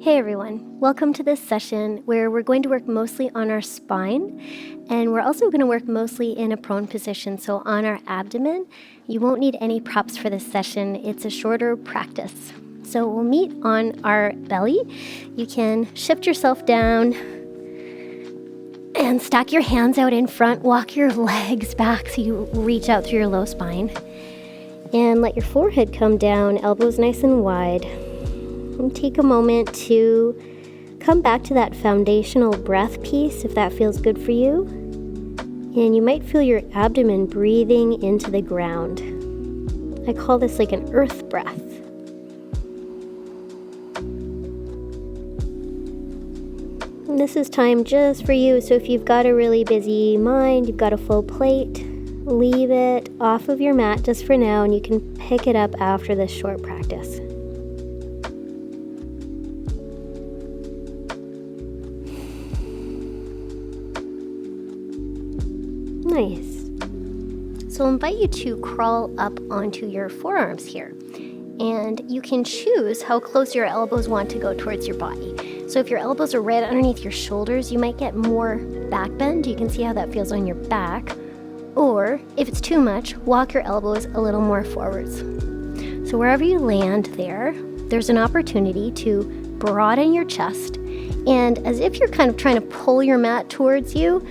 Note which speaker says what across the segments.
Speaker 1: Hey everyone, welcome to this session where we're going to work mostly on our spine, and we're also going to work mostly in a prone position, so on our abdomen. You won't need any props for this session. It's a shorter practice. So we'll meet on our belly. You can shift yourself down and stack your hands out in front. Walk your legs back so you reach out through your low spine. And let your forehead come down, elbows nice and wide. And take a moment to come back to that foundational breath piece if that feels good for you. And you might feel your abdomen breathing into the ground. I call this like an earth breath. And this is time just for you, so if you've got a really busy mind, you've got a full plate, leave it off of your mat just for now, and you can pick it up after this short practice. Nice. So I'll invite you to crawl up onto your forearms here. And you can choose how close your elbows want to go towards your body. So if your elbows are right underneath your shoulders, you might get more back bend. You can see how that feels on your back. Or if it's too much, walk your elbows a little more forwards. So wherever you land there's an opportunity to broaden your chest. And as if you're kind of trying to pull your mat towards you,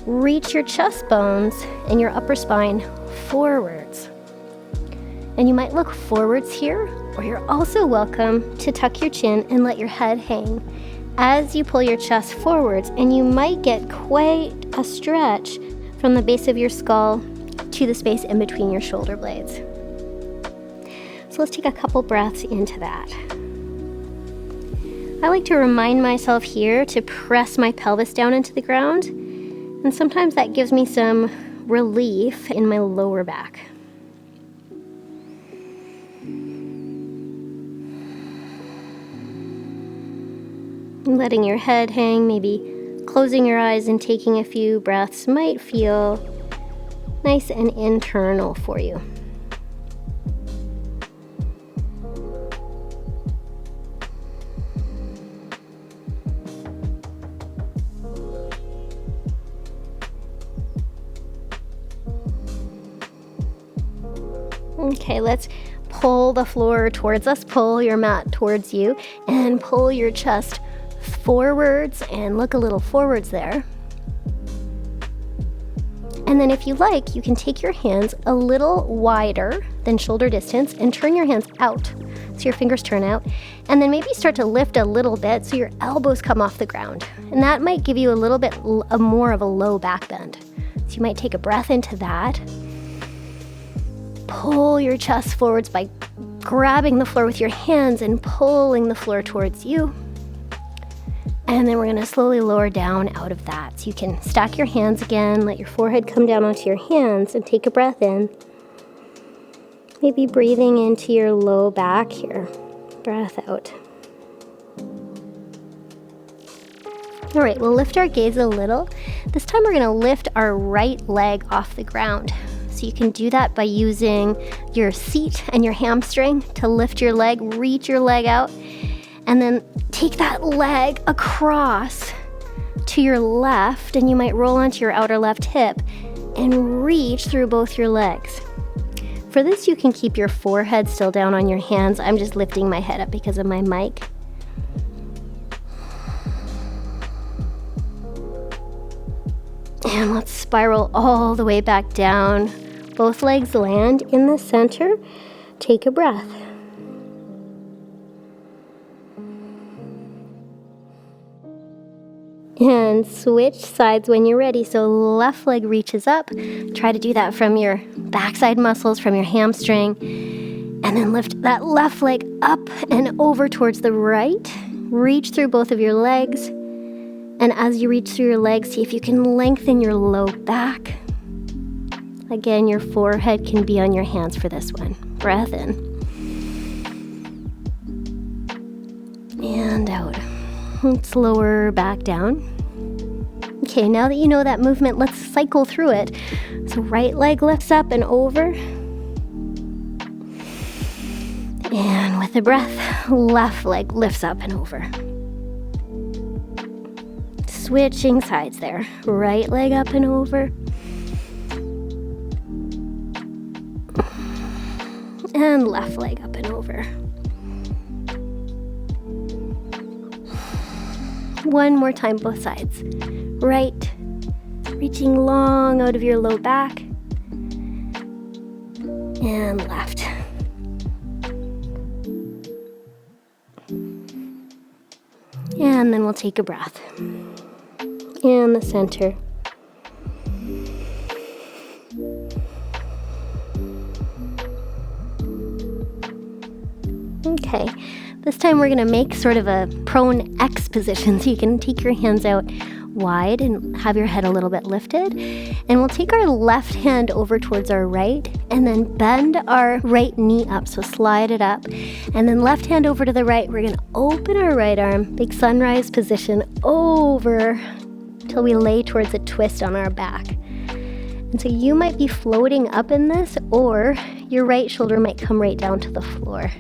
Speaker 1: reach your chest bones and your upper spine forwards. And you might look forwards here, or you're also welcome to tuck your chin and let your head hang as you pull your chest forwards, and you might get quite a stretch from the base of your skull to the space in between your shoulder blades. So let's take a couple breaths into that. I like to remind myself here to press my pelvis down into the ground, and sometimes that gives me some relief in my lower back. Letting your head hang, maybe closing your eyes and taking a few breaths might feel nice and internal for you. Okay, let's pull the floor towards us, pull your mat towards you, and pull your chest forwards and look a little forwards there. And then if you like, you can take your hands a little wider than shoulder distance and turn your hands out so your fingers turn out, and then maybe start to lift a little bit so your elbows come off the ground, and that might give you a little bit more of a low back bend. So you might take a breath into that. Pull your chest forwards by grabbing the floor with your hands and pulling the floor towards you. And then we're going to slowly lower down out of that. So you can stack your hands again, let your forehead come down onto your hands, and take a breath in. Maybe breathing into your low back here. Breath out. All right, we'll lift our gaze a little. This time we're going to lift our right leg off the ground. So you can do that by using your seat and your hamstring to lift your leg, reach your leg out, and then take that leg across to your left, and you might roll onto your outer left hip and reach through both your legs. For this, you can keep your forehead still down on your hands. I'm just lifting my head up because of my mic. And let's spiral all the way back down. Both legs land in the center. Take a breath. And switch sides when you're ready. So left leg reaches up. Try to do that from your backside muscles, from your hamstring. And then lift that left leg up and over towards the right. Reach through both of your legs. And as you reach through your legs, see if you can lengthen your low back. Again, your forehead can be on your hands for this one. Breath in. And out. Let's lower back down. Okay, now that you know that movement, let's cycle through it. So right leg lifts up and over. And with the breath, Left leg lifts up and over. Switching sides there. Right leg up and over. And left leg up and over. One more time, both sides. Right, reaching long out of your low back. And left. And then we'll take a breath. In the center. Okay, this time we're going to make sort of a prone X position, so you can take your hands out wide and have your head a little bit lifted. And we'll take our left hand over towards our right and then bend our right knee up, so slide it up. And then left hand over to the right, we're going to open our right arm, big sunrise position over till we lay towards a twist on our back. And so you might be floating up in this, or your right shoulder might come right down to the floor.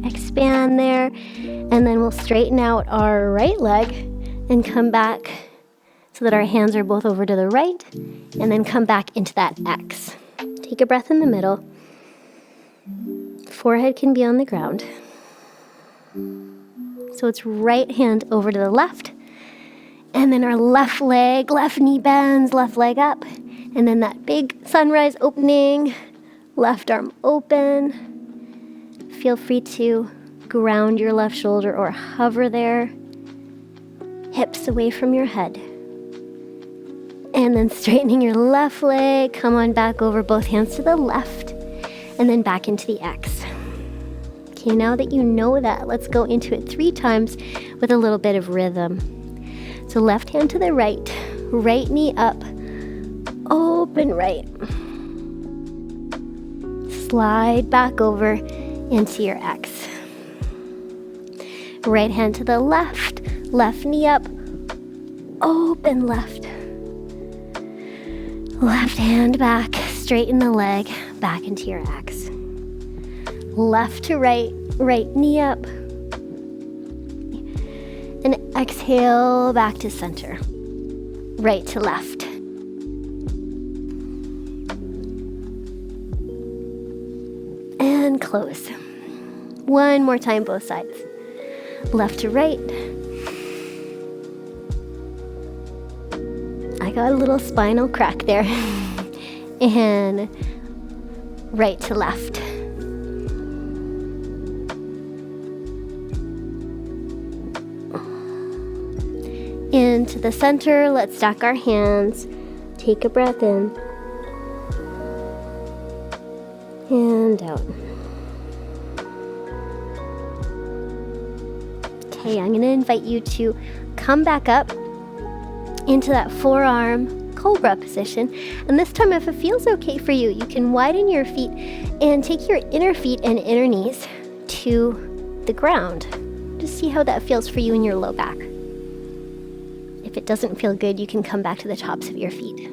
Speaker 1: Expand there, and then we'll straighten out our right leg and come back so that our hands are both over to the right, and then come back into that X. Take a breath in the middle. Forehead can be on the ground. So it's right hand over to the left, and then our left leg, left knee bends, left leg up, and then that big sunrise opening, left arm open. Feel free to ground your left shoulder or hover there, hips away from your head. And then straightening your left leg, come on back over, both hands to the left, and then back into the X. Okay, now that you know that, let's go into it 3 times with a little bit of rhythm. So left hand to the right, right knee up, open right. Slide back over into your X. Right hand to the left, left knee up, open left. Left hand back, straighten the leg, back into your X. Left to right, right knee up. And exhale back to center. Right to left. And close. One more time, both sides. Left to right. I got a little spinal crack there. And right to left. Into the center, let's stack our hands. Take a breath in. And out. Okay, I'm going to invite you to come back up into that forearm cobra position. And this time, if it feels okay for you, you can widen your feet and take your inner feet and inner knees to the ground. Just see how that feels for you in your low back. If it doesn't feel good, you can come back to the tops of your feet.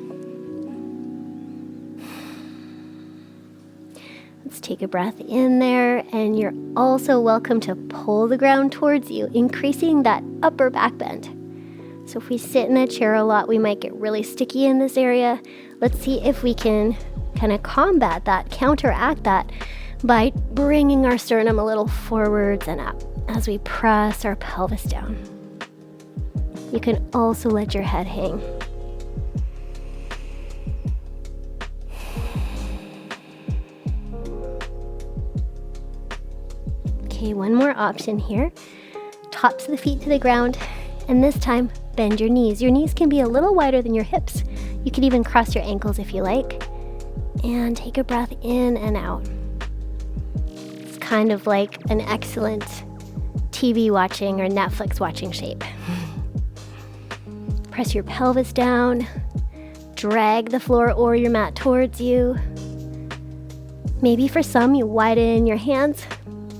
Speaker 1: Let's take a breath in there, and you're also welcome to pull the ground towards you, increasing that upper back bend. So if we sit in a chair a lot, we might get really sticky in this area. Let's see if we can kind of combat that, counteract that by bringing our sternum a little forwards and up as we press our pelvis down. You can also let your head hang. Okay, one more option here. Tops of the feet to the ground, and this time bend your knees. Your knees can be a little wider than your hips. You can even cross your ankles if you like. And take a breath in and out. It's kind of like an excellent TV watching or Netflix watching shape. Press your pelvis down, drag the floor or your mat towards you. Maybe for some, you widen your hands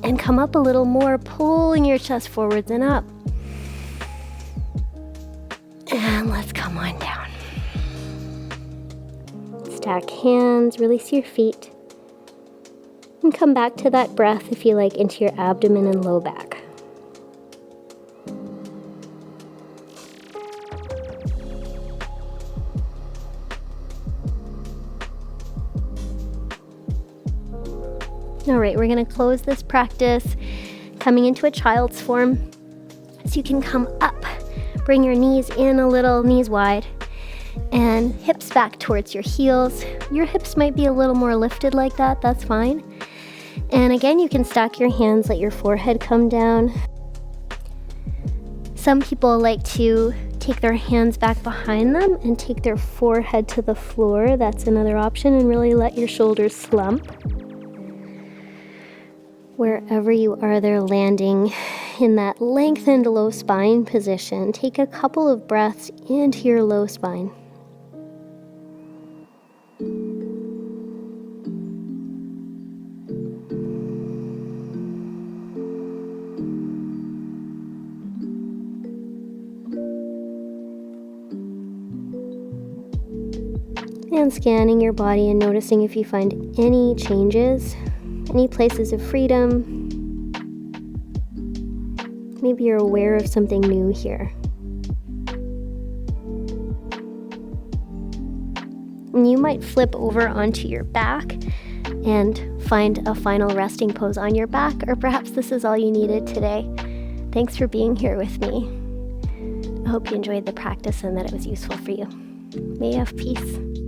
Speaker 1: and come up a little more, pulling your chest forwards and up. And let's come on down. Stack hands, release your feet. And come back to that breath, if you like, into your abdomen and low back. All right, we're going to close this practice coming into a child's form. So you can come up, bring your knees in a little, knees wide, and hips back towards your heels. Your hips might be a little more lifted like that, that's fine. And again, you can stack your hands, let your forehead come down. Some people like to take their hands back behind them and take their forehead to the floor. That's another option, and really let your shoulders slump. Wherever you are, they're landing in that lengthened low spine position. Take a couple of breaths into your low spine. And scanning your body and noticing if you find any changes, any places of freedom. Maybe you're aware of something new here. And you might flip over onto your back and find a final resting pose on your back, or perhaps this is all you needed today. Thanks for being here with me. I hope you enjoyed the practice and that it was useful for you. May you have peace.